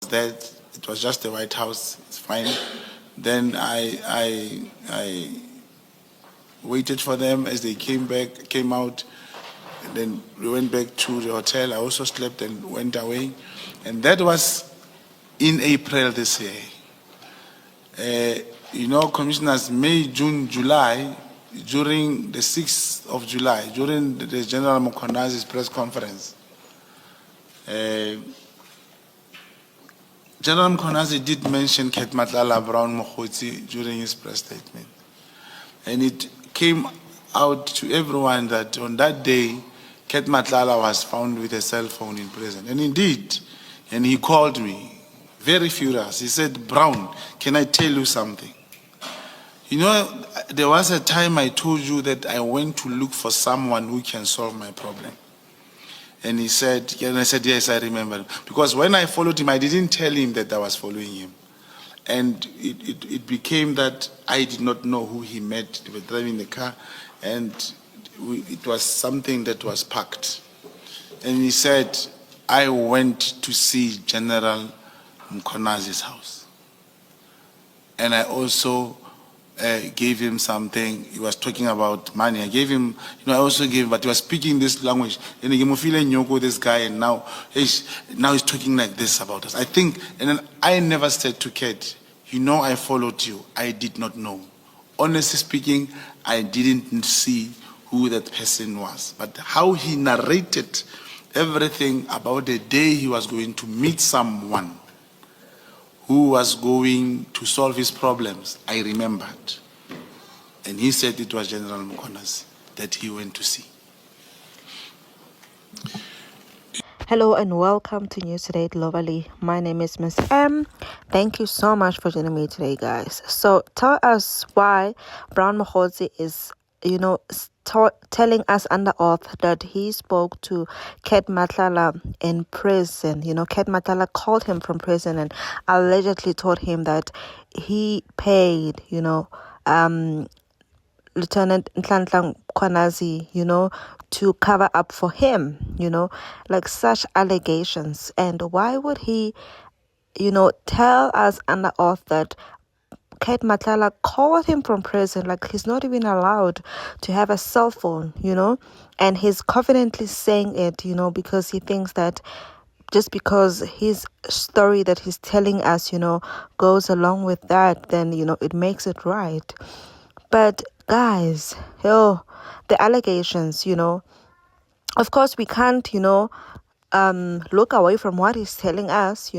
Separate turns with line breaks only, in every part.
that it was just the White House. It's fine. Then I waited for them as they came out. And then we went back to the hotel. I also slept and went away. And that was in April this year. Commissioners, May, June, July, during the 6th of July, during the General Mkhwanazi's press conference, General Mkhwanazi did mention Ket Matlala Brown Mogotsi during his press statement. And it came out to everyone that on that day, Ket Matlala was found with a cell phone in prison. And indeed, and he called me, very furious. He said, "Brown, can I tell you something? There was a time I told you that I went to look for someone who can solve my problem." And he said, and I said, "Yes, I remember." Because when I followed him, I didn't tell him that I was following him. And it became that I did not know who he met. They were driving the car, and it was something that was packed. And he said, "I went to see General Mkhwanazi's house. And I also gave him something." He was talking about money. I gave him, I also gave him, but he was speaking this language. And he gave this guy, and now he's talking like this about us. I think, and then I never said to Ket, "I followed you." I did not know. Honestly speaking, I didn't see who that person was. But how he narrated everything about the day he was going to meet someone who was going to solve his problems, I remembered. And he said it was General Mkhwanazi that he went to see.
Hello and welcome to News Today globally. My name is Miss M. Thank you so much for joining me today, guys. So tell us why Brown Mogotsi is, telling us under oath that he spoke to Ket Matlala in prison. Ket Matlala called him from prison and allegedly told him that he paid, Lieutenant Mkhwanazi, to cover up for him, like such allegations. And why would he, tell us under oath that Ket Matlala called him from prison, like he's not even allowed to have a cell phone, and he's confidently saying it, because he thinks that just because his story that he's telling us, goes along with that, then, it makes it right. But guys, the allegations, of course we can't, look away from what he's telling us,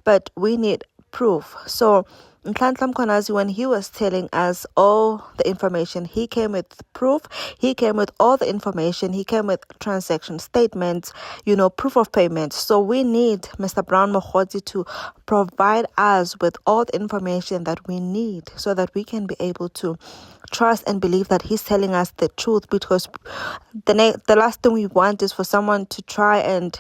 but we need proof. So Mkhwanazi, when he was telling us all the information, he came with proof. He came with all the information. He came with transaction statements, proof of payment. So we need Mr. Brown Mogotsi to provide us with all the information that we need so that we can be able to trust and believe that he's telling us the truth, because the last thing we want is for someone to try and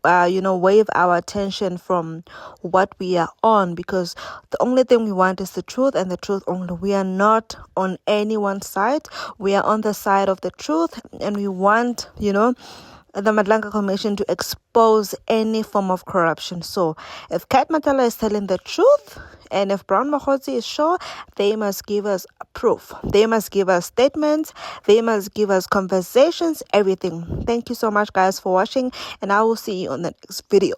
wave our attention from what we are on, because the only thing we want is the truth and the truth only. We are not on anyone's side. We are on the side of the truth, and we want the Madlanka Commission to expose any form of corruption. So if Ket Matlala is telling the truth, and if Brown Mogotsi is sure, they must give us proof. They must give us statements. They must give us conversations, everything. Thank you so much, guys, for watching, and I will see you on the next video.